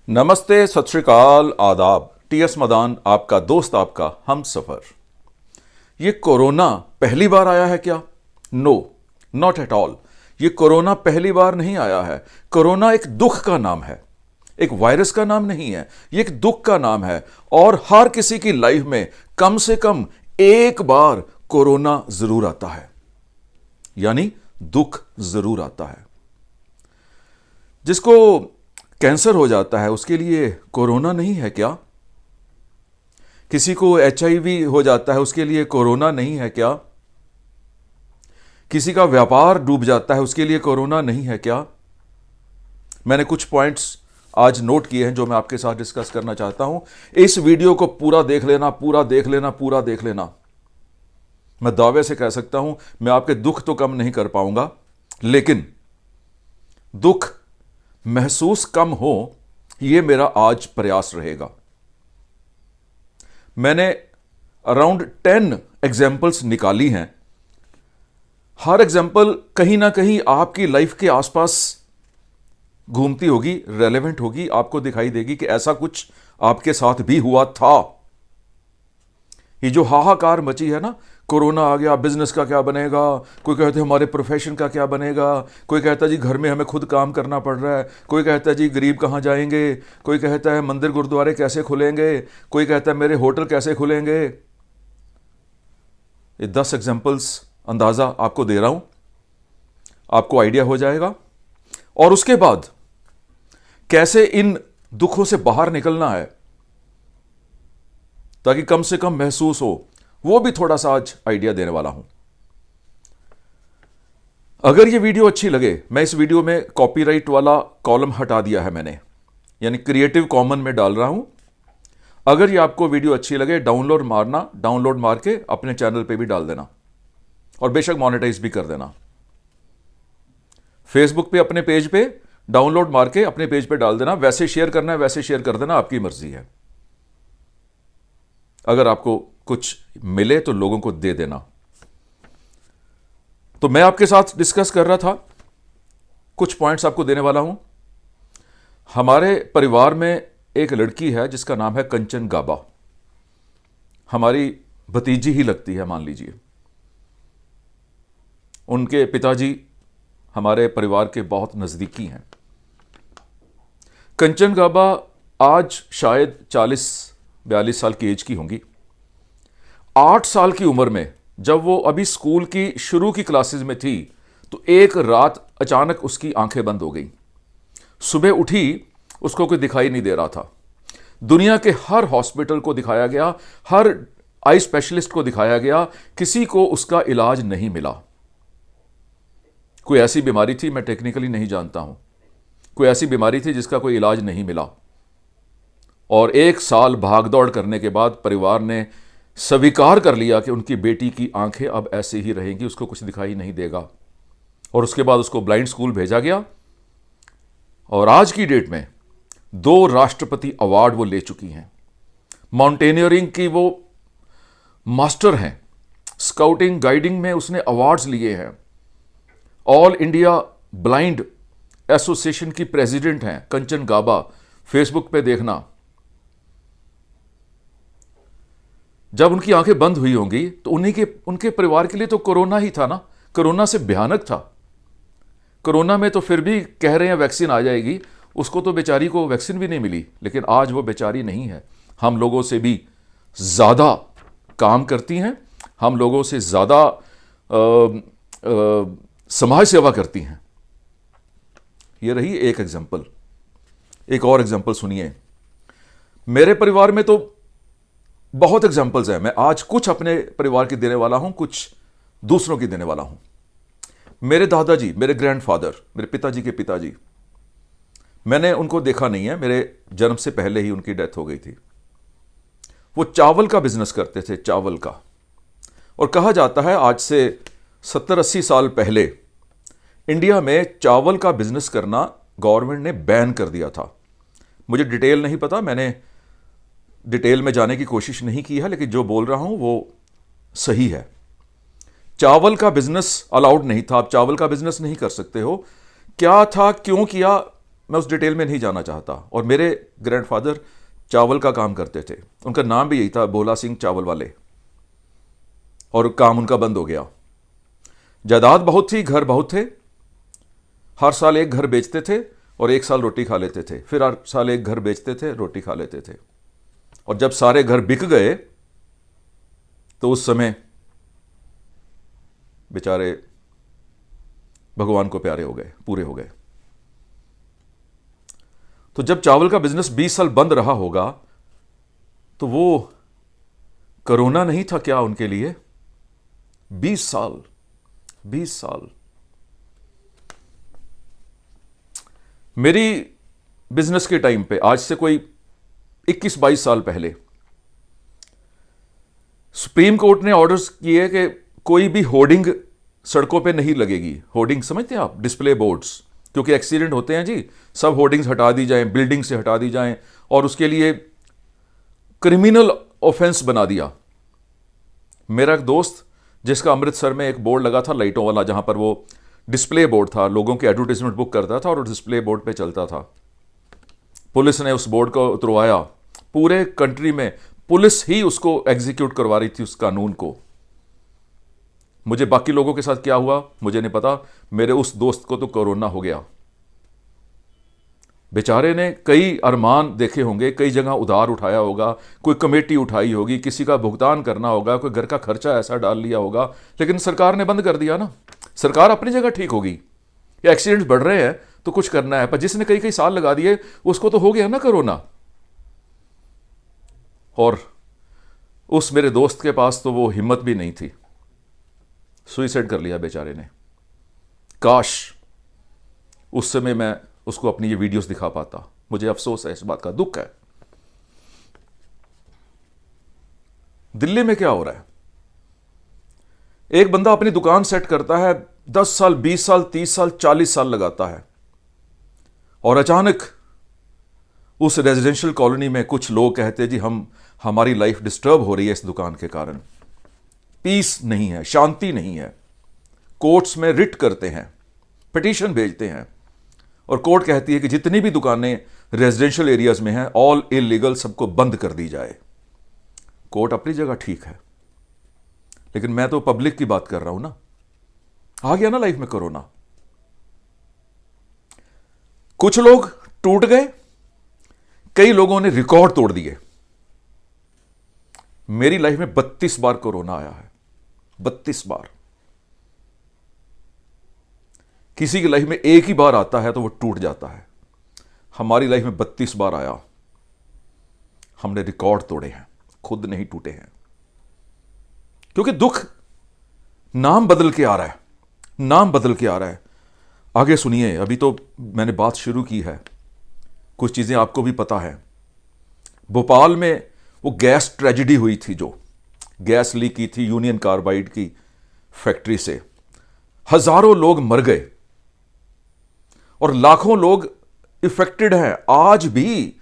नमस्ते, सत श्री अकाल, आदाब। टीएस मदान, आपका दोस्त, आपका हम सफर। ये कोरोना पहली बार आया है क्या? No, not at all. ये कोरोना पहली बार नहीं आया है। कोरोना एक दुख का नाम है, एक वायरस का नाम नहीं है। ये एक दुख का नाम है और हर किसी की लाइफ में कम से कम एक बार कोरोना जरूर आता है, यानी दुख जरूर आता है। जिसको कैंसर हो जाता है उसके लिए कोरोना नहीं है क्या? किसी को HIV हो जाता है उसके लिए कोरोना नहीं है क्या? किसी का व्यापार डूब जाता है उसके लिए कोरोना नहीं है क्या? मैंने कुछ पॉइंट्स आज नोट किए हैं जो मैं आपके साथ डिस्कस करना चाहता हूं। इस वीडियो को पूरा देख लेना, पूरा देख लेना, पूरा देख लेना। मैं दावे से कह सकता हूं, मैं आपके दुख तो कम नहीं कर पाऊंगा, लेकिन दुख महसूस कम हो, यह मेरा आज प्रयास रहेगा। मैंने अराउंड 10 एग्जाम्पल्स निकाली हैं। हर एग्जाम्पल कहीं ना कहीं आपकी लाइफ के आसपास घूमती होगी, रेलेवेंट होगी, आपको दिखाई देगी कि ऐसा कुछ आपके साथ भी हुआ था। ये जो हाहाकार मची है ना, कोरोना आ गया, बिजनेस का क्या बनेगा, कोई कहते हैं हमारे प्रोफेशन का क्या बनेगा, कोई कहता है जी घर में हमें खुद काम करना पड़ रहा है, कोई कहता है जी गरीब कहाँ जाएंगे, कोई कहता है मंदिर गुरुद्वारे कैसे खुलेंगे, कोई कहता है मेरे होटल कैसे खुलेंगे। ये 10 एग्जाम्पल्स अंदाज़ा आपको दे रहा हूं, आपको आइडिया हो जाएगा। और उसके बाद कैसे इन दुखों से बाहर निकलना है ताकि कम से कम महसूस हो, वो भी थोड़ा सा आज आइडिया देने वाला हूं। अगर ये वीडियो अच्छी लगे, मैं इस वीडियो में कॉपीराइट वाला कॉलम हटा दिया है मैंने, यानी क्रिएटिव कॉमन में डाल रहा हूं। अगर ये आपको वीडियो अच्छी लगे, डाउनलोड मारना, डाउनलोड मार के अपने चैनल पे भी डाल देना और बेशक मोनेटाइज भी कर देना। फेसबुक पे अपने पेज पे डाउनलोड मार के अपने पेज पे डाल देना। वैसे शेयर करना है वैसे शेयर कर देना, आपकी मर्जी है। अगर आपको कुछ मिले तो लोगों को दे देना। तो मैं आपके साथ डिस्कस कर रहा था, कुछ पॉइंट्स आपको देने वाला हूं। हमारे परिवार में एक लड़की है जिसका नाम है कंचन गाबा। हमारी भतीजी ही लगती है, मान लीजिए। उनके पिताजी हमारे परिवार के बहुत नजदीकी हैं। कंचन गाबा आज शायद 40-42 साल की एज की होंगी। 8 साल की उम्र में जब वो अभी स्कूल की शुरू की क्लासेस में थी तो एक रात अचानक उसकी आंखें बंद हो गई। सुबह उठी, उसको कोई दिखाई नहीं दे रहा था। दुनिया के हर हॉस्पिटल को दिखाया गया, हर आई स्पेशलिस्ट को दिखाया गया, किसी को उसका इलाज नहीं मिला। कोई ऐसी बीमारी थी, मैं टेक्निकली नहीं जानता हूं, कोई ऐसी बीमारी थी जिसका कोई इलाज नहीं मिला। और 1 साल भागदौड़ करने के बाद परिवार ने स्वीकार कर लिया कि उनकी बेटी की आंखें अब ऐसे ही रहेंगी, उसको कुछ दिखाई नहीं देगा। और उसके बाद उसको ब्लाइंड स्कूल भेजा गया और आज की डेट में 2 राष्ट्रपति अवार्ड वो ले चुकी हैं। माउंटेनियरिंग की वो मास्टर हैं, स्काउटिंग गाइडिंग में उसने अवार्ड्स लिए हैं। ऑल इंडिया ब्लाइंड एसोसिएशन की प्रेसिडेंट हैं कंचन गाबा। फेसबुक पे देखना। जब उनकी आंखें बंद हुई होंगी तो उनके परिवार के लिए तो कोरोना ही था ना, कोरोना से भयानक था। कोरोना में तो फिर भी कह रहे हैं वैक्सीन आ जाएगी, उसको तो बेचारी को वैक्सीन भी नहीं मिली। लेकिन आज वो बेचारी नहीं है, हम लोगों से भी ज़्यादा काम करती हैं, हम लोगों से ज़्यादा समाज सेवा करती हैं। ये रही एक एग्जाम्पल। एक और एग्जाम्पल सुनिए। मेरे परिवार में तो बहुत एग्जाम्पल्स हैं। मैं आज कुछ अपने परिवार की देने वाला हूं, कुछ दूसरों की देने वाला हूं। मेरे दादाजी, मेरे ग्रैंडफादर, मेरे पिताजी के पिताजी, मैंने उनको देखा नहीं है, मेरे जन्म से पहले ही उनकी डेथ हो गई थी। वो चावल का बिजनेस करते थे, चावल का। और कहा जाता है आज से 70-80 साल पहले इंडिया में चावल का बिजनेस करना गवर्नमेंट ने बैन कर दिया था। मुझे डिटेल नहीं पता, मैंने डिटेल में जाने की कोशिश नहीं की है, लेकिन जो बोल रहा हूं वो सही है। चावल का बिजनेस अलाउड नहीं था, आप चावल का बिजनेस नहीं कर सकते हो। क्या था, क्यों किया, मैं उस डिटेल में नहीं जाना चाहता। और मेरे ग्रैंडफादर चावल का काम करते थे, उनका नाम भी यही था, भोला सिंह चावल वाले, और काम उनका बंद हो गया। जायदाद बहुत थी, घर बहुत थे, हर साल एक घर बेचते थे और एक साल रोटी खा लेते थे, फिर हर साल एक घर बेचते थे, रोटी खा लेते थे। और जब सारे घर बिक गए तो उस समय बेचारे भगवान को प्यारे हो गए, पूरे हो गए। तो जब चावल का बिजनेस 20 साल बंद रहा होगा तो वो कोरोना नहीं था क्या उनके लिए? 20 साल, 20 साल। मेरी बिजनेस के टाइम पे, आज से कोई 21-22 साल पहले, सुप्रीम कोर्ट ने ऑर्डर्स किए कि कोई भी होर्डिंग सड़कों पे नहीं लगेगी। होर्डिंग समझते हैं आप? डिस्प्ले बोर्ड्स, क्योंकि एक्सीडेंट होते हैं जी, सब होर्डिंग्स हटा दी जाएं, बिल्डिंग से हटा दी जाएं, और उसके लिए क्रिमिनल ऑफेंस बना दिया। मेरा एक दोस्त जिसका अमृतसर में एक बोर्ड लगा था लाइटों वाला, जहां पर वो डिस्प्ले बोर्ड था, लोगों के एडवर्टाइजमेंट बुक करता था और डिस्प्ले बोर्ड पे चलता था। पुलिस ने उस बोर्ड को उतरवाया। पूरे कंट्री में पुलिस ही उसको एग्जीक्यूट करवा रही थी, उस कानून को। मुझे बाकी लोगों के साथ क्या हुआ मुझे नहीं पता, मेरे उस दोस्त को तो कोरोना हो गया। बेचारे ने कई अरमान देखे होंगे, कई जगह उधार उठाया होगा, कोई कमेटी उठाई होगी, किसी का भुगतान करना होगा, कोई घर का खर्चा ऐसा डाल लिया होगा, लेकिन सरकार ने बंद कर दिया ना। सरकार अपनी जगह ठीक होगी, ये एक्सीडेंट्स बढ़ रहे हैं तो कुछ करना है, पर जिसने कई कई साल लगा दिए उसको तो हो गया ना कोरोना। और उस मेरे दोस्त के पास तो वो हिम्मत भी नहीं थी, सुइसाइड कर लिया बेचारे ने। काश उस समय मैं उसको अपनी ये वीडियोस दिखा पाता। मुझे अफसोस है, इस बात का दुख है। दिल्ली में क्या हो रहा है? एक बंदा अपनी दुकान सेट करता है, 10 साल, 20 साल, 30 साल, 40 साल लगाता है, और अचानक उस रेजिडेंशियल कॉलोनी में कुछ लोग कहते हैं जी हमारी लाइफ डिस्टर्ब हो रही है इस दुकान के कारण, पीस नहीं है, शांति नहीं है। कोर्ट्स में रिट करते हैं, पिटीशन भेजते हैं, और कोर्ट कहती है कि जितनी भी दुकानें रेजिडेंशियल एरियाज में हैं ऑल इलीगल, सबको बंद कर दी जाए। कोर्ट अपनी जगह ठीक है, लेकिन मैं तो पब्लिक की बात कर रहा हूं ना। आ गया ना लाइफ में कोरोना, कुछ लोग टूट गए, कई लोगों ने रिकॉर्ड तोड़ दिए। मेरी लाइफ में 32 बार कोरोना आया है, 32 बार। किसी की लाइफ में एक ही बार आता है तो वो टूट जाता है, हमारी लाइफ में 32 बार आया। हमने रिकॉर्ड तोड़े हैं, खुद नहीं टूटे हैं, क्योंकि दुख नाम बदल के आ रहा है, नाम बदल के आ रहा है। आगे सुनिए, अभी तो मैंने बात शुरू की है, कुछ चीजें आपको भी पता है। भोपाल में वो गैस ट्रेजेडी हुई थी, जो गैस लीक की थी यूनियन कार्बाइड की फैक्ट्री से, हजारों लोग मर गए और लाखों लोग इफेक्टेड हैं। आज भी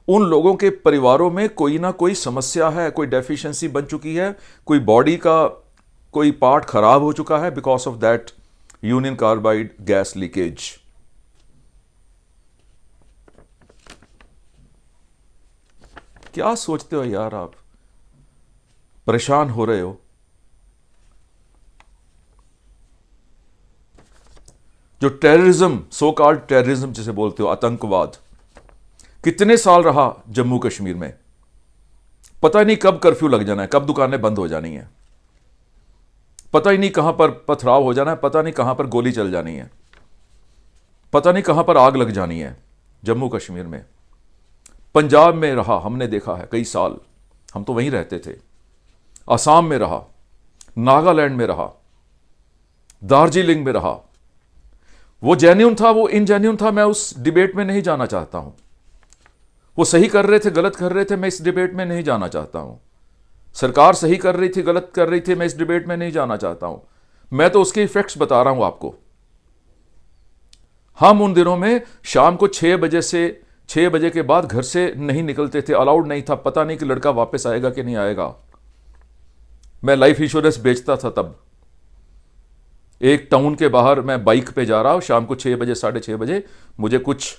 उन लोगों के परिवारों में कोई ना कोई समस्या है, कोई डेफिशिएंसी बन चुकी है, कोई बॉडी का कोई पार्ट खराब हो चुका है because of that union carbide gas leakage. क्या सोचते हो यार आप? परेशान हो रहे हो? जो टेररिज्म, सो कॉल्ड टेररिज्म जिसे बोलते हो, आतंकवाद, कितने साल रहा जम्मू कश्मीर में। पता ही नहीं कब कर्फ्यू लग जाना है, कब दुकानें बंद हो जानी है, पता ही नहीं कहां पर पथराव हो जाना है, पता नहीं कहां पर गोली चल जानी है, पता नहीं कहां पर आग लग जानी है। जम्मू कश्मीर में, पंजाब में रहा, हमने देखा है कई साल, हम तो वहीं रहते थे। असम में रहा, नागालैंड में रहा, दार्जिलिंग में रहा। वो जेन्युइन था, वो इनजेन्युइन था, मैं उस डिबेट में नहीं जाना चाहता हूं। वो सही कर रहे थे, गलत कर रहे थे, मैं इस डिबेट में नहीं जाना चाहता हूं। सरकार सही कर रही थी, गलत कर रही थी, मैं इस डिबेट में नहीं जाना चाहता हूं। मैं तो उसके इफेक्ट्स बता रहा हूं आपको। हम उन दिनों में शाम को 6 बजे से 6 बजे के बाद घर से नहीं निकलते थे, अलाउड नहीं था। पता नहीं कि लड़का वापस आएगा कि नहीं आएगा। मैं लाइफ इंश्योरेंस बेचता था तब। एक टाउन के बाहर मैं बाइक पे जा रहा हूं, शाम को 6 बजे, 6:30 बजे, मुझे कुछ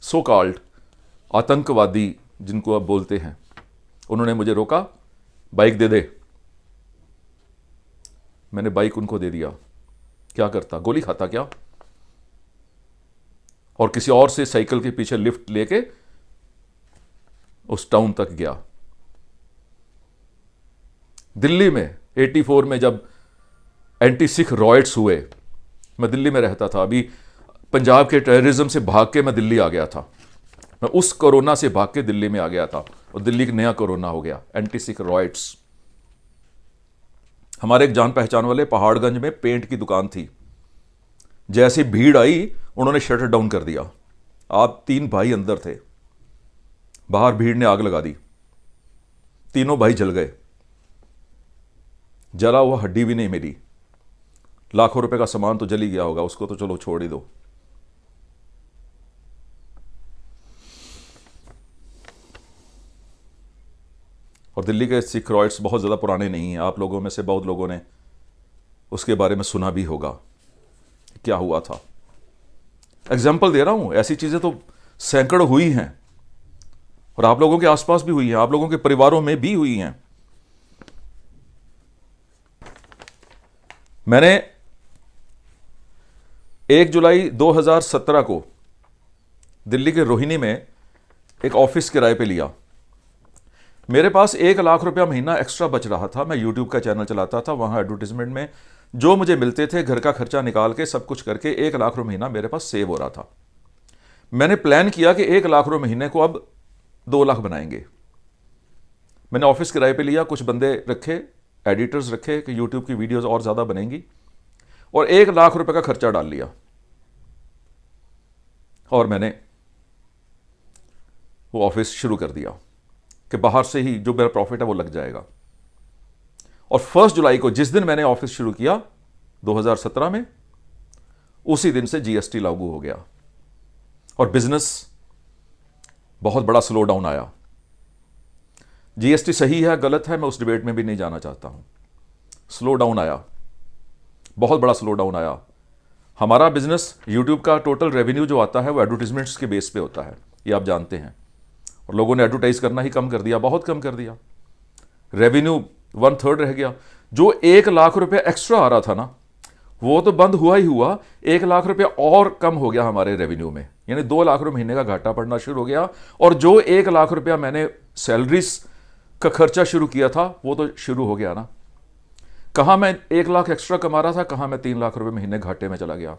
सो कॉल्ड आतंकवादी जिनको आप बोलते हैं, उन्होंने मुझे रोका, बाइक दे दे। मैंने बाइक उनको दे दिया। क्या करता, गोली खाता क्या? और किसी और से साइकिल के पीछे लिफ्ट लेके उस टाउन तक गया। दिल्ली में 84 में जब एंटी सिख रॉयट्स हुए, मैं दिल्ली में रहता था, अभी पंजाब के टेररिज्म से भाग के मैं दिल्ली आ गया था। मैं उस कोरोना से भाग के दिल्ली में आ गया था और दिल्ली का नया कोरोना हो गया, एंटी सिख रॉयट्स। हमारे एक जान पहचान वाले पहाड़गंज में पेंट की दुकान थी, जैसी भीड़ आई उन्होंने शटर डाउन कर दिया। आप 3 भाई अंदर थे, बाहर भीड़ ने आग लगा दी, तीनों भाई जल गए, जला हुआ हड्डी भी नहीं मिली। लाखों रुपए का सामान तो जल ही गया होगा, उसको तो चलो छोड़ ही दो। और दिल्ली के सिख रॉयट्स बहुत ज़्यादा पुराने नहीं हैं, आप लोगों में से बहुत लोगों ने उसके बारे में सुना भी होगा क्या हुआ था। एग्जाम्पल दे रहा हूं, ऐसी चीज़ें तो सैकड़ों हुई हैं और आप लोगों के आसपास भी हुई हैं, आप लोगों के परिवारों में भी हुई हैं। मैंने 1 जुलाई 2017 को दिल्ली के रोहिणी में एक ऑफिस किराए पे लिया। मेरे पास 1 लाख रुपया महीना एक्स्ट्रा बच रहा था। मैं यूट्यूब का चैनल चलाता था, वहाँ एडवर्टीजमेंट में जो मुझे मिलते थे, घर का खर्चा निकाल के सब कुछ करके 1 लाख रुपये महीना मेरे पास सेव हो रहा था। मैंने प्लान किया कि 1 लाख रुपये महीने को अब 2 लाख बनाएंगे। मैंने ऑफिस किराए पे लिया, कुछ बंदे रखे, एडिटर्स रखे कि यूट्यूब की वीडियोज़ और ज़्यादा बनेंगी, और 1 लाख रुपये का खर्चा डाल लिया। और मैंने वो ऑफिस शुरू कर दिया कि बाहर से ही जो मेरा प्रॉफिट है वो लग जाएगा। और 1 जुलाई को जिस दिन मैंने ऑफिस शुरू किया 2017 में, उसी दिन से जीएसटी लागू हो गया और बिजनेस बहुत बड़ा स्लो डाउन आया। जीएसटी सही है गलत है मैं उस डिबेट में भी नहीं जाना चाहता हूं। स्लो डाउन आया, बहुत बड़ा स्लो डाउन आया। हमारा बिजनेस, यूट्यूब का टोटल रेवेन्यू जो आता है वो एडवर्टीजमेंट्स के बेस पे होता है, ये आप जानते हैं। और लोगों ने एडवर्टाइज करना ही कम कर दिया, बहुत कम कर दिया। रेवेन्यू 1/3 रह गया। जो 1 लाख रुपए एक्स्ट्रा आ रहा था ना, वो तो बंद हुआ ही हुआ, 1 लाख रुपया और कम हो गया हमारे रेवेन्यू में, यानी 2 लाख रुपये महीने का घाटा पड़ना शुरू हो गया। और जो 1 लाख रुपया मैंने सैलरीज का खर्चा शुरू किया था वो तो शुरू हो गया ना। कहाँ मैं 1 लाख एक्स्ट्रा कमा रहा था, कहाँ मैं 3 लाख रुपये महीने घाटे में चला गया।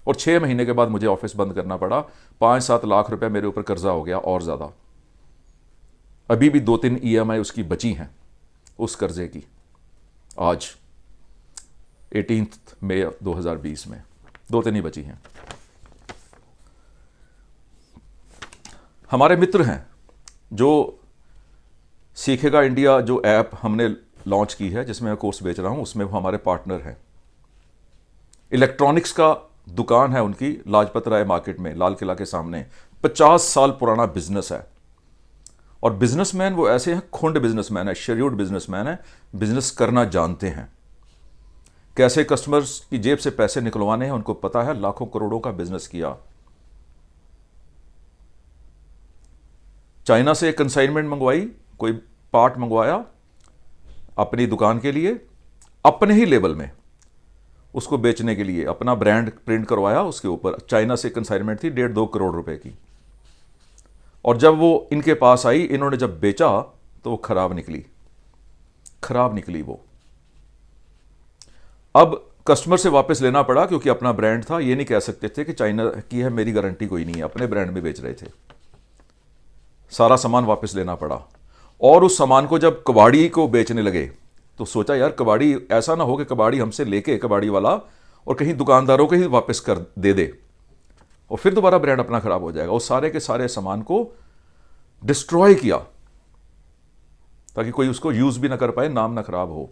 और 6 महीने के बाद मुझे ऑफिस बंद करना पड़ा। 5-7 लाख रुपये मेरे ऊपर कर्जा हो गया और ज़्यादा। अभी भी 2-3 EMI उसकी बची हैं, उस कर्जे की। आज 18 मई 2020 में 2-3 ही बची हैं। हमारे मित्र हैं जो सीखेगा इंडिया, जो ऐप हमने लॉन्च की है जिसमें मैं कोर्स बेच रहा हूं, उसमें वो हमारे पार्टनर हैं। इलेक्ट्रॉनिक्स का दुकान है उनकी, लाजपत राय मार्केट में, लाल किला के सामने। 50 साल पुराना बिजनेस है। और बिजनेसमैन वो ऐसे हैं, खुंड बिजनेसमैन है, शेड्यूल्ड बिजनेसमैन है, बिजनेस करना जानते हैं, कैसे कस्टमर्स की जेब से पैसे निकलवाने हैं उनको पता है। लाखों करोड़ों का बिजनेस किया। चाइना से कंसाइनमेंट मंगवाई, कोई पार्ट मंगवाया अपनी दुकान के लिए, अपने ही लेवल में उसको बेचने के लिए अपना ब्रांड प्रिंट करवाया उसके ऊपर। चाइना से कंसाइनमेंट थी 1.5-2 करोड़ रुपए की। और जब वो इनके पास आई, इन्होंने जब बेचा तो वो खराब निकली वो। अब कस्टमर से वापस लेना पड़ा क्योंकि अपना ब्रांड था। ये नहीं कह सकते थे कि चाइना की है, मेरी गारंटी कोई नहीं है, अपने ब्रांड में बेच रहे थे। सारा सामान वापस लेना पड़ा। और उस सामान को जब कबाड़ी को बेचने लगे तो सोचा यार कबाड़ी, ऐसा ना हो कि कबाड़ी हमसे लेके कबाड़ी वाला और कहीं दुकानदारों को ही वापस कर दे और फिर दोबारा ब्रांड अपना खराब हो जाएगा। उस सारे के सारे सामान को डिस्ट्रॉय किया ताकि कोई उसको यूज भी ना कर पाए, नाम ना खराब हो।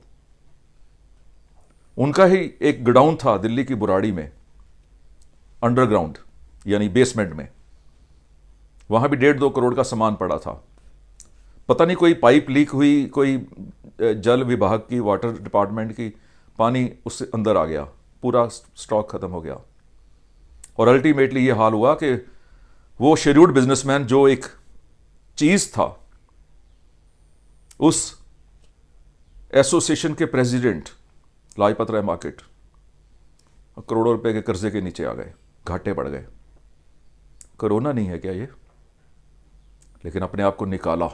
उनका ही एक गोडाउन था दिल्ली की बुराड़ी में, अंडरग्राउंड यानी बेसमेंट में। वहां भी 1.5-2 करोड़ का सामान पड़ा था। पता नहीं कोई पाइप लीक हुई, कोई जल विभाग की, वाटर डिपार्टमेंट की, पानी उससे अंदर आ गया, पूरा स्टॉक खत्म हो गया। और अल्टीमेटली ये हाल हुआ कि वो शेड्यूल्ड बिजनेसमैन जो एक चीज था, उस एसोसिएशन के प्रेसिडेंट लाजपत राय मार्केट करोड़ों रुपए के कर्जे के नीचे आ गए, घाटे पड़ गए। कोरोना नहीं है क्या ये? लेकिन अपने आप को निकाला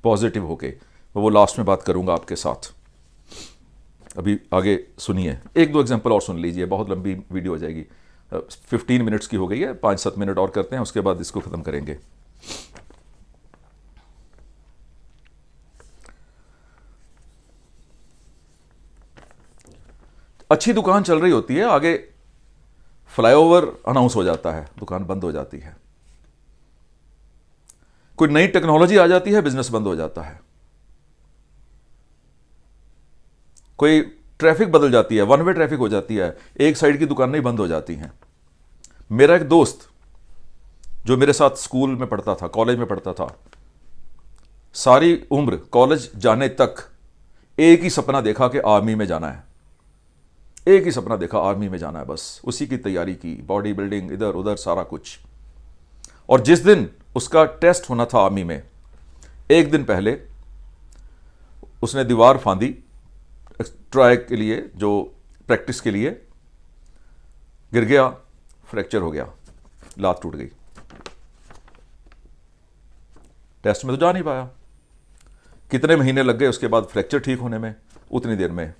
पॉजिटिव होके। मैं वो लास्ट में बात करूंगा आपके साथ। अभी आगे सुनिए, एक दो एग्जांपल और सुन लीजिए, बहुत लंबी वीडियो हो जाएगी। 15 मिनट्स की हो गई है, 5-7 मिनट और करते हैं, उसके बाद इसको खत्म करेंगे। अच्छी दुकान चल रही होती है, आगे फ्लाईओवर अनाउंस हो जाता है, दुकान बंद हो जाती है। कोई नई टेक्नोलॉजी आ जाती है, बिजनेस बंद हो जाता है। कोई ट्रैफिक बदल जाती है, वन वे ट्रैफिक हो जाती है, एक साइड की दुकानें बंद हो जाती हैं। मेरा एक दोस्त जो मेरे साथ स्कूल में पढ़ता था, कॉलेज में पढ़ता था, सारी उम्र कॉलेज जाने तक एक ही सपना देखा कि आर्मी में जाना है। एक ही सपना देखा, आर्मी में जाना है, बस उसी की तैयारी की, बॉडी बिल्डिंग, इधर उधर सारा कुछ। और जिस दिन उसका टेस्ट होना था आर्मी में, एक दिन पहले उसने दीवार फांदी ट्राई के लिए, जो प्रैक्टिस के लिए, गिर गया, फ्रैक्चर हो गया, लात टूट गई। टेस्ट में तो जा नहीं पाया। कितने महीने लग गए उसके बाद फ्रैक्चर ठीक होने में, उतनी देर में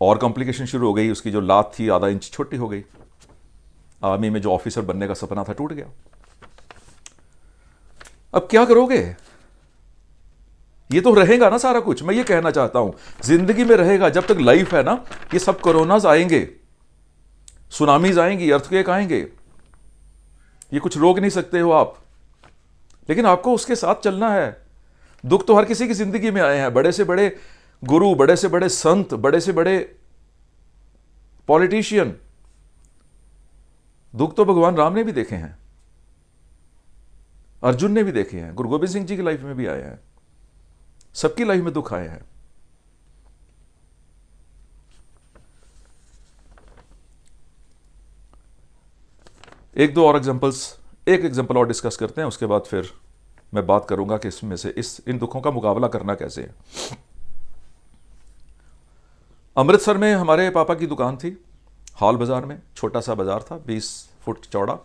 और कॉम्प्लिकेशन शुरू हो गई। उसकी जो लात थी आधा इंच छोटी हो गई। आर्मी में जो ऑफिसर बनने का सपना था टूट गया। अब क्या करोगे? ये तो रहेगा ना सारा कुछ। मैं ये कहना चाहता हूं, जिंदगी में रहेगा, जब तक लाइफ है ना। ये सब कोरोनाज आएंगे, सुनामीज आएंगी, अर्थक्वेक आएंगे, ये कुछ रोक नहीं सकते हो आप, लेकिन आपको उसके साथ चलना है। दुख तो हर किसी की जिंदगी में आए हैं, बड़े से बड़े गुरु, बड़े से बड़े संत, बड़े से बड़े पॉलिटिशियन। दुख तो भगवान राम ने भी देखे हैं, अर्जुन ने भी देखे हैं, गुरु गोबिंद सिंह जी की लाइफ में भी आए हैं। सबकी लाइफ में दुख आए हैं। एक दो और एग्जांपल्स, एक एग्जांपल और डिस्कस करते हैं, उसके बाद फिर मैं बात करूंगा कि इसमें से इन दुखों का मुकाबला करना कैसे है। अमृतसर में हमारे पापा की दुकान थी, हॉल बाजार में, छोटा सा बाजार था, 20 फुट चौड़ा।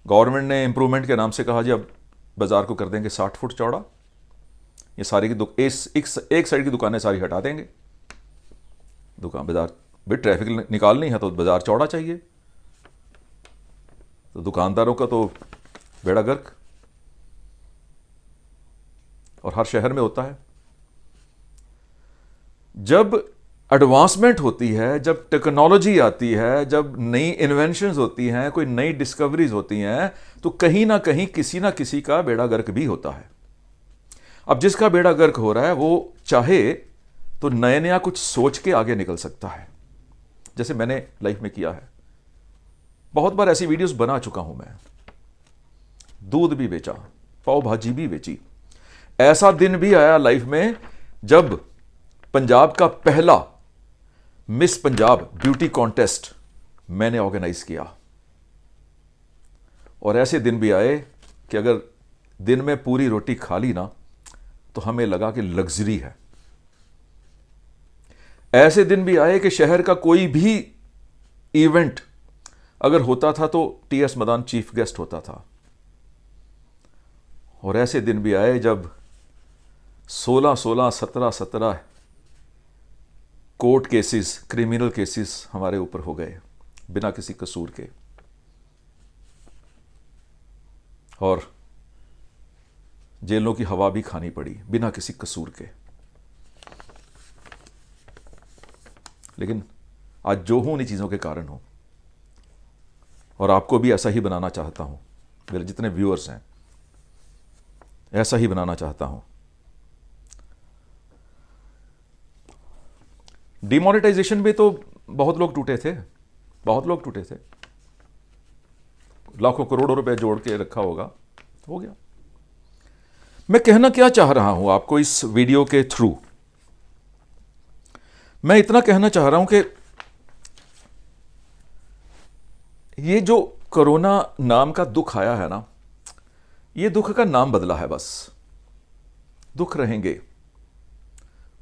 गवर्नमेंट ने इंप्रूवमेंट के नाम से कहा जी अब बाजार को कर देंगे 60 फुट चौड़ा। ये सारी की एक साइड की दुकानें सारी हटा देंगे। दुकान बाजार भी ट्रैफिक निकालनी है तो बाजार चौड़ा चाहिए, तो दुकानदारों का तो बेड़ा गर्क। और हर शहर में होता है। जब एडवांसमेंट होती है, जब टेक्नोलॉजी आती है, जब नई इन्वेंशंस होती हैं, कोई नई डिस्कवरीज होती हैं, तो कहीं ना कहीं किसी ना किसी का बेड़ा गर्क भी होता है। अब जिसका बेड़ा गर्क हो रहा है वो चाहे तो नया नया कुछ सोच के आगे निकल सकता है, जैसे मैंने लाइफ में किया है। बहुत बार ऐसी वीडियोस बना चुका हूं मैं। दूध भी बेचा, पाव भाजी भी बेची। ऐसा दिन भी आया लाइफ में जब पंजाब का पहला मिस पंजाब ब्यूटी कॉन्टेस्ट मैंने ऑर्गेनाइज किया। और ऐसे दिन भी आए कि अगर दिन में पूरी रोटी खा ली ना तो हमें लगा कि लग्जरी है। ऐसे दिन भी आए कि शहर का कोई भी इवेंट अगर होता था तो टीएस मदान चीफ गेस्ट होता था। और ऐसे दिन भी आए जब 16-16, 17-17 कोर्ट केसेस, क्रिमिनल केसेस हमारे ऊपर हो गए बिना किसी कसूर के, और जेलों की हवा भी खानी पड़ी बिना किसी कसूर के। लेकिन आज जो हूं उन्हीं चीजों के कारण हूं, और आपको भी ऐसा ही बनाना चाहता हूं। मेरे जितने व्यूअर्स हैं ऐसा ही बनाना चाहता हूं। डिमोनेटाइजेशन में तो बहुत लोग टूटे थे, बहुत लोग टूटे थे। लाखों करोड़ों रुपए जोड़ के रखा होगा, हो गया। मैं कहना क्या चाह रहा हूं आपको इस वीडियो के थ्रू, मैं इतना कहना चाह रहा हूं कि ये जो कोरोना नाम का दुख आया है ना, ये दुख का नाम बदला है बस। दुख रहेंगे।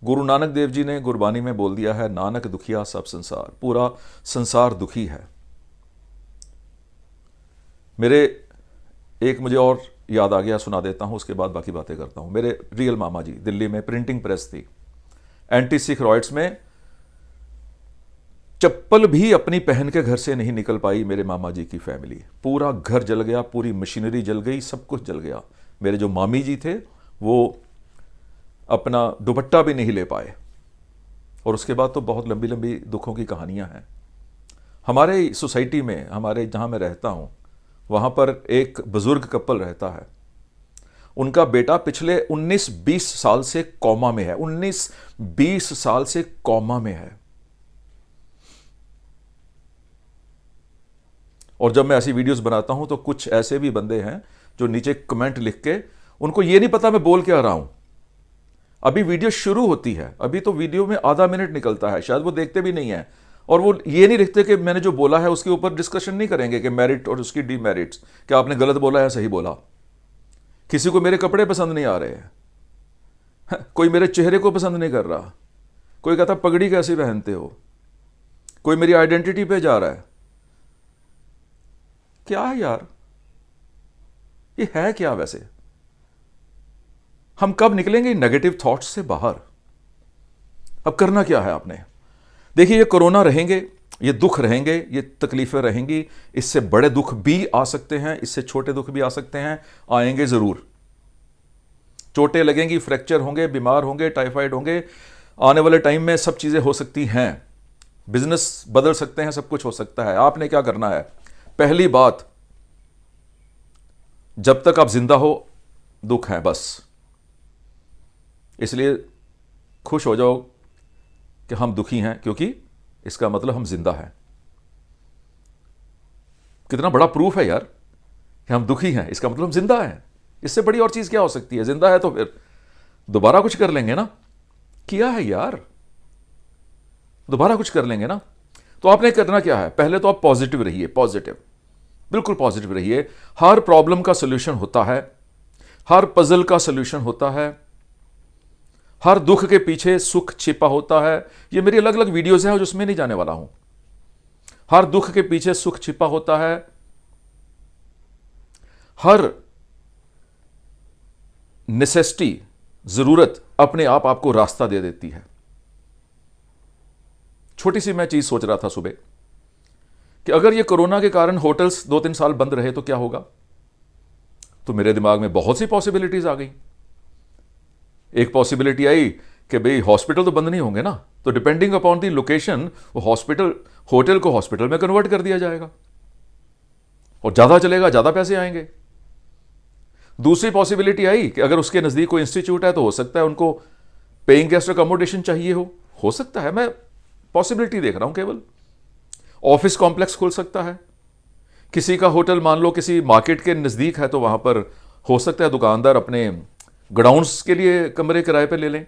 गुरु नानक देव जी ने गुरबानी में बोल दिया है, नानक दुखिया सब संसार, पूरा संसार दुखी है। मेरे एक मुझे और याद आ गया, सुना देता हूं, उसके बाद बाकी बातें करता हूं। मेरे रियल मामा जी, दिल्ली में प्रिंटिंग प्रेस थी, एंटी सिख रॉयट्स में चप्पल भी अपनी पहन के घर से नहीं निकल पाई मेरे मामा जी की फैमिली। पूरा घर जल गया, पूरी मशीनरी जल गई, सब कुछ जल गया। मेरे जो मामी जी थे वो अपना दुपट्टा भी नहीं ले पाए। और उसके बाद तो बहुत लंबी लंबी दुखों की कहानियां हैं। हमारे सोसाइटी में, हमारे जहां मैं रहता हूं, वहां पर एक बुजुर्ग कपल रहता है। उनका बेटा पिछले 19-20 साल से कोमा में है। 19-20 साल से कोमा में है। और जब मैं ऐसी वीडियोस बनाता हूं तो कुछ ऐसे भी बंदे हैं जो नीचे कमेंट लिख के, उनको ये नहीं पता मैं बोल क्या रहा हूं। अभी वीडियो शुरू होती है, अभी तो वीडियो में आधा मिनट निकलता है, शायद वो देखते भी नहीं है। और वो ये नहीं लिखते कि मैंने जो बोला है उसके ऊपर डिस्कशन नहीं करेंगे कि मेरिट और उसकी डीमेरिट्स, कि आपने गलत बोला है सही बोला। किसी को मेरे कपड़े पसंद नहीं आ रहे हैं, कोई मेरे चेहरे को पसंद नहीं कर रहा, कोई कहता पगड़ी कैसी पहनते हो, कोई मेरी आइडेंटिटी पे जा रहा है। क्या है यार, ये है क्या वैसे? हम कब निकलेंगे नेगेटिव थॉट्स से बाहर? अब करना क्या है आपने? देखिए, ये कोरोना रहेंगे, ये दुख रहेंगे, ये तकलीफें रहेंगी। इससे बड़े दुख भी आ सकते हैं, इससे छोटे दुख भी आ सकते हैं, आएंगे जरूर। चोटें लगेंगी, फ्रैक्चर होंगे, बीमार होंगे, टाइफाइड होंगे। आने वाले टाइम में सब चीजें हो सकती हैं, बिजनेस बदल सकते हैं, सब कुछ हो सकता है। आपने क्या करना है? पहली बात, जब तक आप जिंदा हो दुख है बस। इसलिए खुश हो जाओ कि हम दुखी हैं, क्योंकि इसका मतलब हम जिंदा हैं। कितना बड़ा प्रूफ है यार कि हम दुखी हैं, इसका मतलब हम जिंदा हैं। इससे बड़ी और चीज क्या हो सकती है? जिंदा है तो फिर दोबारा कुछ कर लेंगे ना। किया है यार, दोबारा कुछ कर लेंगे ना। तो आपने करना क्या है? पहले तो आप पॉजिटिव रहिए, पॉजिटिव, बिल्कुल पॉजिटिव रहिए। हर प्रॉब्लम का सॉल्यूशन होता है, हर पजल का सॉल्यूशन होता है, हर दुख के पीछे सुख छिपा होता है। ये मेरी अलग अलग वीडियोज हैं जिसमें नहीं जाने वाला हूं। हर दुख के पीछे सुख छिपा होता है। हर नेसेसिटी, जरूरत अपने आप आपको रास्ता दे देती है। छोटी सी मैं चीज सोच रहा था सुबह कि अगर ये कोरोना के कारण होटल्स 2-3 साल बंद रहे तो क्या होगा? तो मेरे दिमाग में बहुत सी पॉसिबिलिटीज आ गई। एक पॉसिबिलिटी आई कि भाई हॉस्पिटल तो बंद नहीं होंगे ना, तो डिपेंडिंग अपॉन दी लोकेशन वो हॉस्पिटल, होटल को हॉस्पिटल में कन्वर्ट कर दिया जाएगा और ज्यादा चलेगा, ज्यादा पैसे आएंगे। दूसरी पॉसिबिलिटी आई कि अगर उसके नजदीक कोई इंस्टीट्यूट है तो हो सकता है उनको पेइंग गेस्ट अकोमोडेशन चाहिए हो सकता है। मैं पॉसिबिलिटी देख रहा हूं केवल। ऑफिस कॉम्प्लेक्स खुल सकता है। किसी का होटल मान लो किसी मार्केट के नजदीक है तो वहां पर हो सकता है दुकानदार अपने गोडाउन्स के लिए कमरे किराए पे ले लें,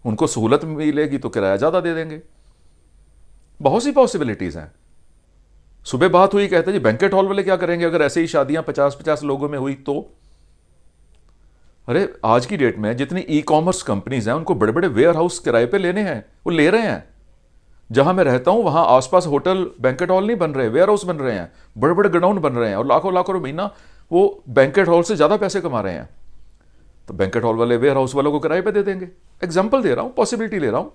उनको सहूलत मिलेगी तो किराया ज्यादा दे देंगे। बहुत सी पॉसिबिलिटीज हैं। सुबह बात हुई, कहते जी बैंकेट हॉल वाले क्या करेंगे अगर ऐसे ही शादियां 50-50 लोगों में हुई तो? अरे आज की डेट में जितनी ई कॉमर्स कंपनीज हैं उनको बड़े बड़े वेयर हाउस किराए पे लेने हैं, वो ले रहे हैं। जहां मैं रहता हूं वहां आसपास होटल बैंकेट हॉल नहीं बन रहे, वेयर हाउस बन रहे हैं, बड़े बड़े गोडाउन बन रहे हैं और लाखों लाखों रुपए महीना वो बैंकेट हॉल से ज्यादा पैसे कमा रहे हैं। तो बैंकेट हॉल वाले वेयर हाउस वालों को किराए पे दे देंगे। एग्जाम्पल दे रहा हूं, पॉसिबिलिटी ले रहा हूं।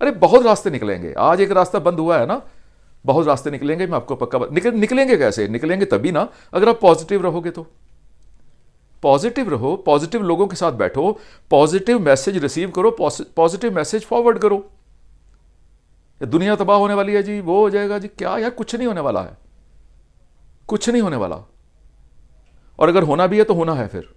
अरे बहुत रास्ते निकलेंगे। आज एक रास्ता बंद हुआ है ना, बहुत रास्ते निकलेंगे। मैं आपको पक्का निकलेंगे कैसे? निकलेंगे तभी ना अगर आप पॉजिटिव रहोगे तो। पॉजिटिव रहो, पॉजिटिव लोगों के साथ बैठो, पॉजिटिव मैसेज रिसीव करो, पॉजिटिव मैसेज फॉरवर्ड करो। दुनिया तबाह होने वाली है जी, वो हो जाएगा जी, क्या यार, कुछ नहीं होने वाला है, कुछ नहीं होने वाला। और अगर होना भी है तो होना है फिर।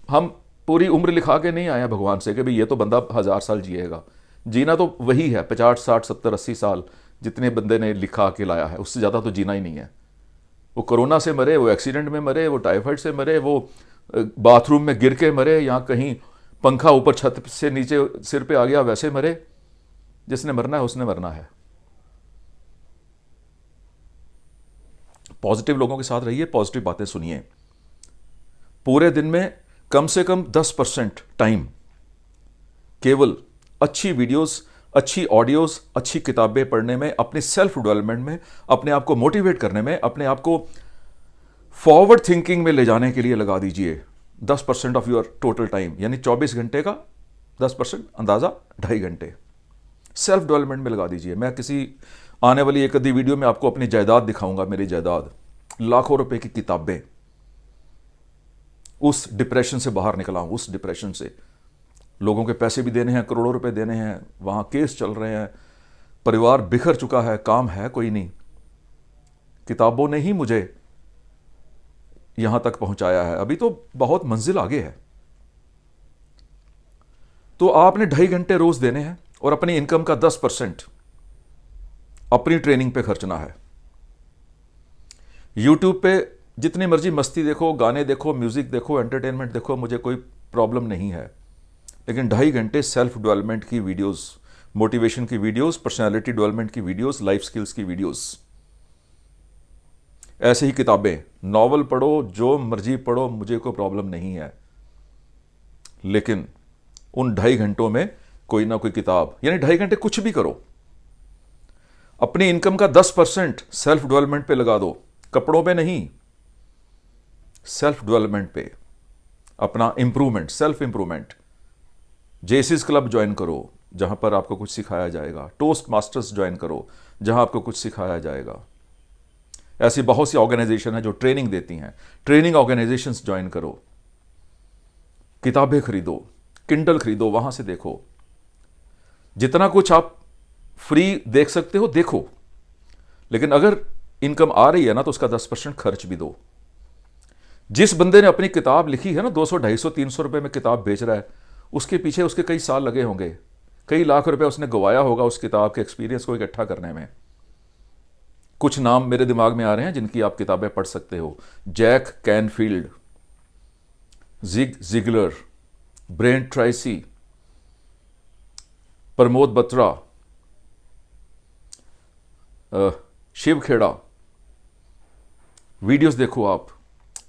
हम पूरी उम्र लिखा के नहीं आए भगवान से कि भाई ये तो बंदा 1000 साल जिएगा। जीना तो वही है 50, 60, 70, 80 साल जितने बंदे ने लिखा के लाया है, उससे ज़्यादा तो जीना ही नहीं है। वो कोरोना से मरे, वो एक्सीडेंट में मरे, वो टाइफाइड से मरे, वो बाथरूम में गिर के मरे, या कहीं पंखा ऊपर छत से नीचे सिर पे आ गया वैसे मरे। जिसने मरना है उसने मरना है। पॉजिटिव लोगों के साथ रहिए, पॉजिटिव बातें सुनिए। पूरे दिन में कम से कम 10% टाइम केवल अच्छी वीडियोस, अच्छी ऑडियोज, अच्छी किताबें पढ़ने में, अपने सेल्फ डेवलपमेंट में, अपने आप को मोटिवेट करने में, अपने आप को फॉरवर्ड थिंकिंग में ले जाने के लिए लगा दीजिए 10% ऑफ योर टोटल टाइम, यानी 24 घंटे का 10% अंदाजा 2.5 घंटे सेल्फ डेवलपमेंट में लगा दीजिए। मैं किसी आने वाली एक आधी वीडियो में आपको अपनी जायदाद दिखाऊंगा, मेरी जायदाद, लाखों रुपए की किताबें। उस डिप्रेशन से बाहर निकला हूं, उस डिप्रेशन से। लोगों के पैसे भी देने हैं, करोड़ों रुपए देने हैं, वहां केस चल रहे हैं, परिवार बिखर चुका है, काम है कोई नहीं। किताबों ने ही मुझे यहां तक पहुंचाया है, अभी तो बहुत मंजिल आगे है। तो आपने 2.5 घंटे रोज देने हैं और अपनी इनकम का 10% अपनी ट्रेनिंग पे खर्चना है। यूट्यूब पे जितनी मर्जी मस्ती देखो, गाने देखो, म्यूजिक देखो, एंटरटेनमेंट देखो, मुझे कोई प्रॉब्लम नहीं है, लेकिन 2.5 घंटे सेल्फ डेवलपमेंट की वीडियोस, मोटिवेशन की वीडियोस, पर्सनालिटी डेवलपमेंट की वीडियोस, लाइफ स्किल्स की वीडियोस, ऐसे ही किताबें, नॉवल पढ़ो, जो मर्जी पढ़ो, मुझे कोई प्रॉब्लम नहीं है, लेकिन उन 2.5 घंटों में कोई ना कोई किताब, यानी 2.5 घंटे कुछ भी करो। अपनी इनकम का 10% सेल्फ डेवलपमेंट पे लगा दो, कपड़ों पे नहीं, सेल्फ डेवलपमेंट पे, अपना improvement, self improvement. Jaycees club join करो, जहां पर आपको कुछ सिखाया जाएगा। टोस्ट मास्टर्स ज्वाइन करो, जहां आपको कुछ सिखाया जाएगा। ऐसी बहुत सी ऑर्गेनाइजेशन है जो ट्रेनिंग देती हैं, ट्रेनिंग ऑर्गेनाइजेशंस ज्वाइन करो। किताबें खरीदो, किंडल खरीदो, वहां से देखो। जितना कुछ आप फ्री देख सकते हो देखो, लेकिन अगर इनकम आ रही है ना तो उसका 10% खर्च भी दो। जिस बंदे ने अपनी किताब लिखी है ना, 200, 250, 300 रुपए में किताब बेच रहा है, उसके पीछे उसके कई साल लगे होंगे, कई लाख रुपए उसने गवाया होगा उस किताब के एक्सपीरियंस को इकट्ठा करने में। कुछ नाम मेरे दिमाग में आ रहे हैं जिनकी आप किताबें पढ़ सकते हो। Jack Canfield, Zig Ziglar, Brent Tracy, Pramod Batra, Shiv Khera. Videos देखो आप,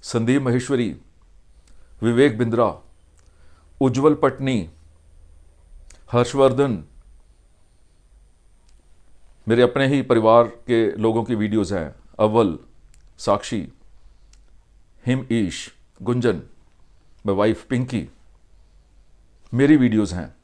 संदीप महेश्वरी, विवेक बिंद्रा, उज्जवल पटनी, हर्षवर्धन, मेरे अपने ही परिवार के लोगों की वीडियोस हैं। Awal, Sakshi, Himeesh, Gunjan, my wife Pinky, मेरी वीडियोस हैं।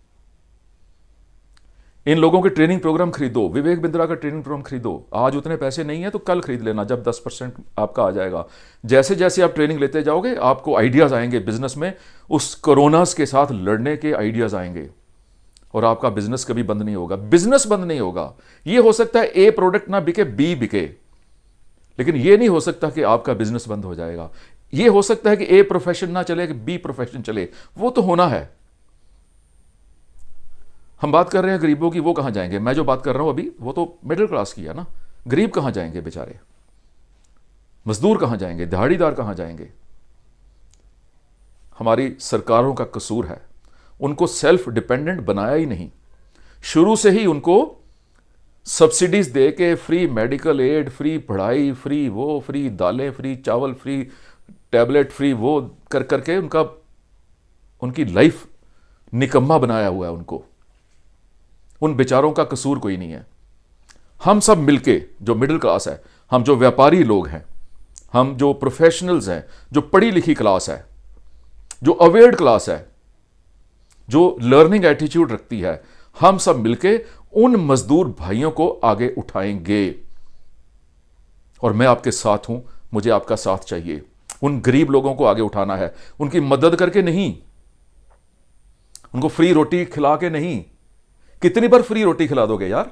इन लोगों के ट्रेनिंग प्रोग्राम खरीदो, विवेक बिंद्रा का ट्रेनिंग प्रोग्राम खरीदो। आज उतने पैसे नहीं है तो कल खरीद लेना, जब 10% आपका आ जाएगा। जैसे जैसे आप ट्रेनिंग लेते जाओगे आपको आइडियाज आएंगे बिजनेस में, उस कोरोनास के साथ लड़ने के आइडियाज आएंगे, और आपका बिजनेस कभी बंद नहीं होगा। बिजनेस बंद नहीं होगा। यह हो सकता है ए प्रोडक्ट ना बिके, बी बिके, लेकिन यह नहीं हो सकता कि आपका बिजनेस बंद हो जाएगा। यह हो सकता है कि ए प्रोफेशन ना चले कि बी प्रोफेशन चले, वो तो होना है। हम बात कर रहे हैं गरीबों की, वो कहां जाएंगे? मैं जो बात कर रहा हूं अभी वो तो मिडिल क्लास की है ना। गरीब कहां जाएंगे बेचारे? मजदूर कहां जाएंगे? दिहाड़ीदार कहां जाएंगे? हमारी सरकारों का कसूर है, उनको सेल्फ डिपेंडेंट बनाया ही नहीं। शुरू से ही उनको सब्सिडीज दे के, फ्री मेडिकल एड, फ्री पढ़ाई, फ्री वो, फ्री दालें, फ्री चावल, फ्री टैबलेट, फ्री वो कर करके उनकी लाइफ निकम्मा बनाया हुआ है उनको। उन बेचारों का कसूर कोई नहीं है। हम सब मिलके, जो मिडिल क्लास है, हम जो व्यापारी लोग हैं, हम जो प्रोफेशनल्स हैं, जो पढ़ी लिखी क्लास है, जो अवेयर्ड क्लास है, जो लर्निंग एटीट्यूड रखती है, हम सब मिलके उन मजदूर भाइयों को आगे उठाएंगे। और मैं आपके साथ हूं, मुझे आपका साथ चाहिए। उन गरीब लोगों को आगे उठाना है, उनकी मदद करके नहीं, उनको फ्री रोटी खिला के नहीं। कितनी बार फ्री रोटी खिला दोगे यार?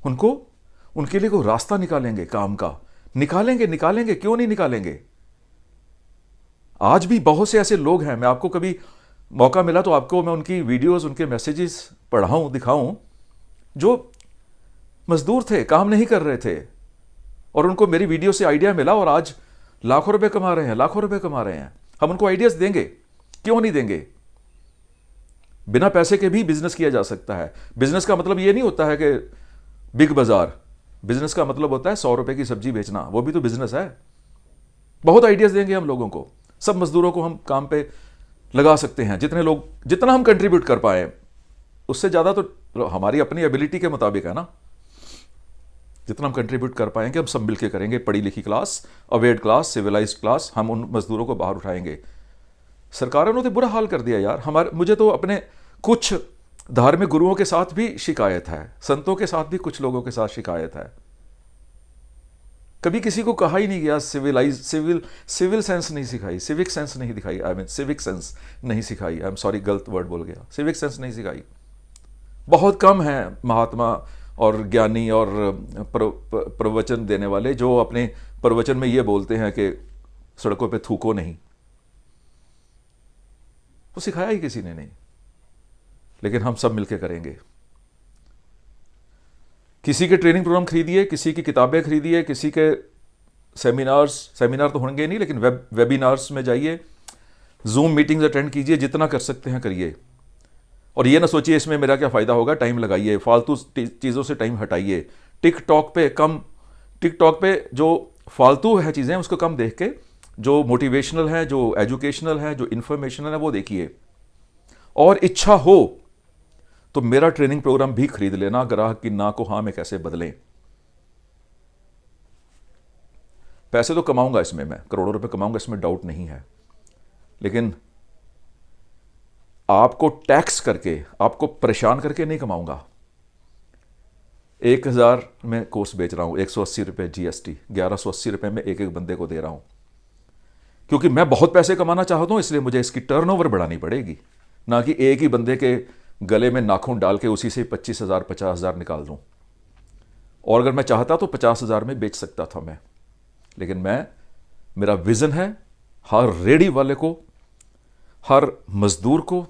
उनके लिए कोई रास्ता निकालेंगे काम का, निकालेंगे, क्यों नहीं निकालेंगे? आज भी बहुत से ऐसे लोग हैं, मैं आपको कभी मौका मिला तो आपको मैं उनकी वीडियोस, उनके मैसेजेस पढ़ाऊं, दिखाऊं, जो मजदूर थे, काम नहीं कर रहे थे, और उनको मेरी वीडियो से आइडिया मिला और आज लाखों रुपए कमा रहे हैं। हम उनको आइडियाज देंगे, क्यों नहीं देंगे? बिना पैसे के भी बिजनेस किया जा सकता है। बिजनेस का मतलब यह नहीं होता है कि बिग बाजार, बिजनेस का मतलब होता है 100 रुपए की सब्जी बेचना, वो भी तो बिजनेस है। बहुत आइडियाज देंगे हम लोगों को, सब मजदूरों को हम काम पे लगा सकते हैं। जितना हम कंट्रीब्यूट कर पाए उससे ज़्यादा तो हमारी अपनी एबिलिटी के मुताबिक है ना। जितना हम कंट्रीब्यूट कर पाएंगे हम सब मिलकर करेंगे। पढ़ी लिखी class, awared class, civilised class, हम उन मजदूरों को बाहर उठाएंगे। सरकारों ने तो बुरा हाल कर दिया यार। मुझे तो अपने कुछ धार्मिक गुरुओं के साथ भी शिकायत है, संतों के साथ भी कुछ लोगों के साथ शिकायत है। कभी किसी को कहा ही नहीं गया सिविल सेंस नहीं सिखाई, सिविक सेंस नहीं दिखाई, सिविक सेंस नहीं सिखाई। आई एम सॉरी, गलत वर्ड बोल गया, सिविक सेंस नहीं सिखाई। बहुत कम है महात्मा और ज्ञानी और प्रवचन देने वाले जो अपने प्रवचन में ये बोलते हैं कि सड़कों पे थूको नहीं। वो सिखाया ही किसी ने नहीं, लेकिन हम सब मिलकर करेंगे। किसी के ट्रेनिंग प्रोग्राम खरीदिए, किसी की किताबें खरीदिए, किसी के सेमिनार तो होंगे नहीं, लेकिन वेबिनार्स में जाइए, जूम मीटिंग्स अटेंड कीजिए, जितना कर सकते हैं करिए। और ये ना सोचिए इसमें मेरा क्या फ़ायदा होगा, टाइम लगाइए, फालतू चीज़ों से टाइम हटाइए। टिकटॉक पे जो फालतू है चीज़ें उसको कम देख के जो मोटिवेशनल है, जो एजुकेशनल है, जो इन्फॉर्मेशनल है वो देखिए। और इच्छा हो तो मेरा ट्रेनिंग प्रोग्राम भी खरीद लेना, ग्राहक की ना को हाँ में कैसे बदलें। पैसे तो कमाऊंगा इसमें, मैं करोड़ों रुपए कमाऊंगा, इसमें डाउट नहीं है। लेकिन आपको टैक्स करके, आपको परेशान करके नहीं कमाऊंगा। 1000 में कोर्स बेच रहा हूं, 180 रुपए GST, 1180 रुपए में एक एक बंदे को दे रहा हूं, क्योंकि मैं बहुत पैसे कमाना चाहता हूं। इसलिए मुझे इसकी टर्नओवर बढ़ानी पड़ेगी, ना कि एक ही बंदे के गले में नाखून डाल के उसी से 25,000 50,000 निकाल दूं। और अगर मैं चाहता तो 50,000 में बेच सकता था मैं, लेकिन मेरा विजन है हर रेडी वाले को, हर मजदूर को,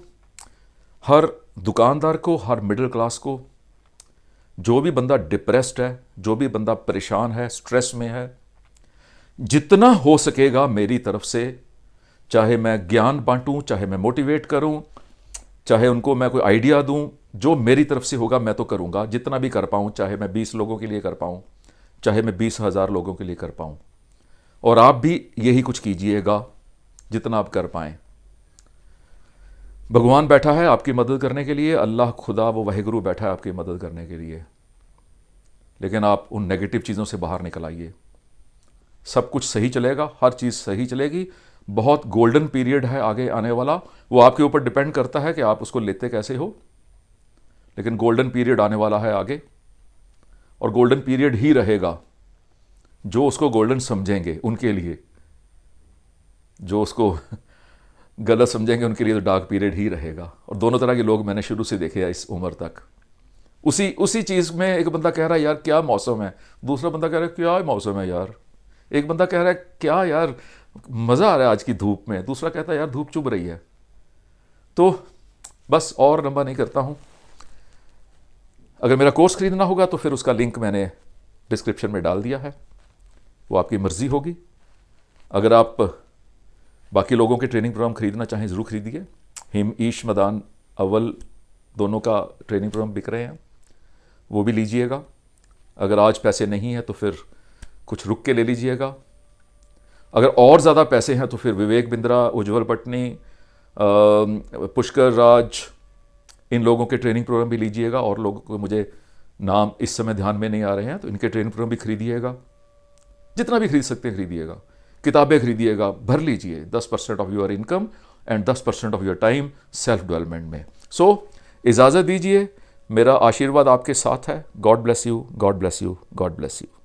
हर दुकानदार को, हर मिडिल क्लास को, जो भी बंदा डिप्रेस्ड है, जो भी बंदा परेशान है, स्ट्रेस में है, जितना हो सकेगा मेरी तरफ से, चाहे मैं ज्ञान बांटूं, चाहे मैं मोटिवेट करूं, चाहे उनको मैं कोई आइडिया दूं, जो मेरी तरफ से होगा मैं तो करूंगा, जितना भी कर पाऊं। चाहे मैं 20 लोगों के लिए कर पाऊं, चाहे मैं 20,000 लोगों के लिए कर पाऊं। और आप भी यही कुछ कीजिएगा जितना आप कर पाएं। भगवान बैठा है आपकी मदद करने के लिए, अल्लाह खुदा वो वाहिगुरु बैठा है आपकी मदद करने के लिए। लेकिन आप उन नेगेटिव चीज़ों से बाहर निकल आइए, सब कुछ सही चलेगा, हर चीज़ सही चलेगी। बहुत गोल्डन पीरियड है आगे आने वाला, वो आपके ऊपर डिपेंड करता है कि आप उसको लेते कैसे हो। लेकिन गोल्डन पीरियड आने वाला है आगे, और गोल्डन पीरियड ही रहेगा। जो उसको गोल्डन समझेंगे उनके लिए, जो उसको गलत समझेंगे उनके लिए तो डार्क पीरियड ही रहेगा। और दोनों तरह के लोग मैंने शुरू से देखे हैं इस उम्र तक। उसी चीज़ में एक बंदा कह रहा है यार क्या मौसम है, दूसरा बंदा कह रहा है क्या मौसम है यार, एक बंदा कह रहा है क्या यार मज़ा आ रहा है आज की धूप में, दूसरा कहता है यार धूप चुभ रही है। तो बस और लंबा नहीं करता हूँ। अगर मेरा कोर्स खरीदना होगा तो फिर उसका लिंक मैंने डिस्क्रिप्शन में डाल दिया है, वो आपकी मर्ज़ी होगी। अगर आप बाकी लोगों के ट्रेनिंग प्रोग्राम खरीदना चाहें ज़रूर खरीदिए। हिम ईश मदान अव्वल दोनों का ट्रेनिंग प्रोग्राम बिक रहे हैं, वो भी लीजिएगा। अगर आज पैसे नहीं हैं तो फिर कुछ रुक के ले लीजिएगा। अगर और ज़्यादा पैसे हैं तो फिर विवेक बिंद्रा, उज्जवल पटनी, पुष्कर राज, इन लोगों के ट्रेनिंग प्रोग्राम भी लीजिएगा। और लोगों को मुझे नाम इस समय ध्यान में नहीं आ रहे हैं, तो इनके ट्रेनिंग प्रोग्राम भी खरीदिएगा। जितना भी खरीद सकते हैं खरीदिएगा, किताबें खरीदिएगा, भर लीजिए 10% of your income and 10% of your time self development में। सो इजाज़त दीजिए, मेरा आशीर्वाद आपके साथ है। God bless you, God bless you, God bless you.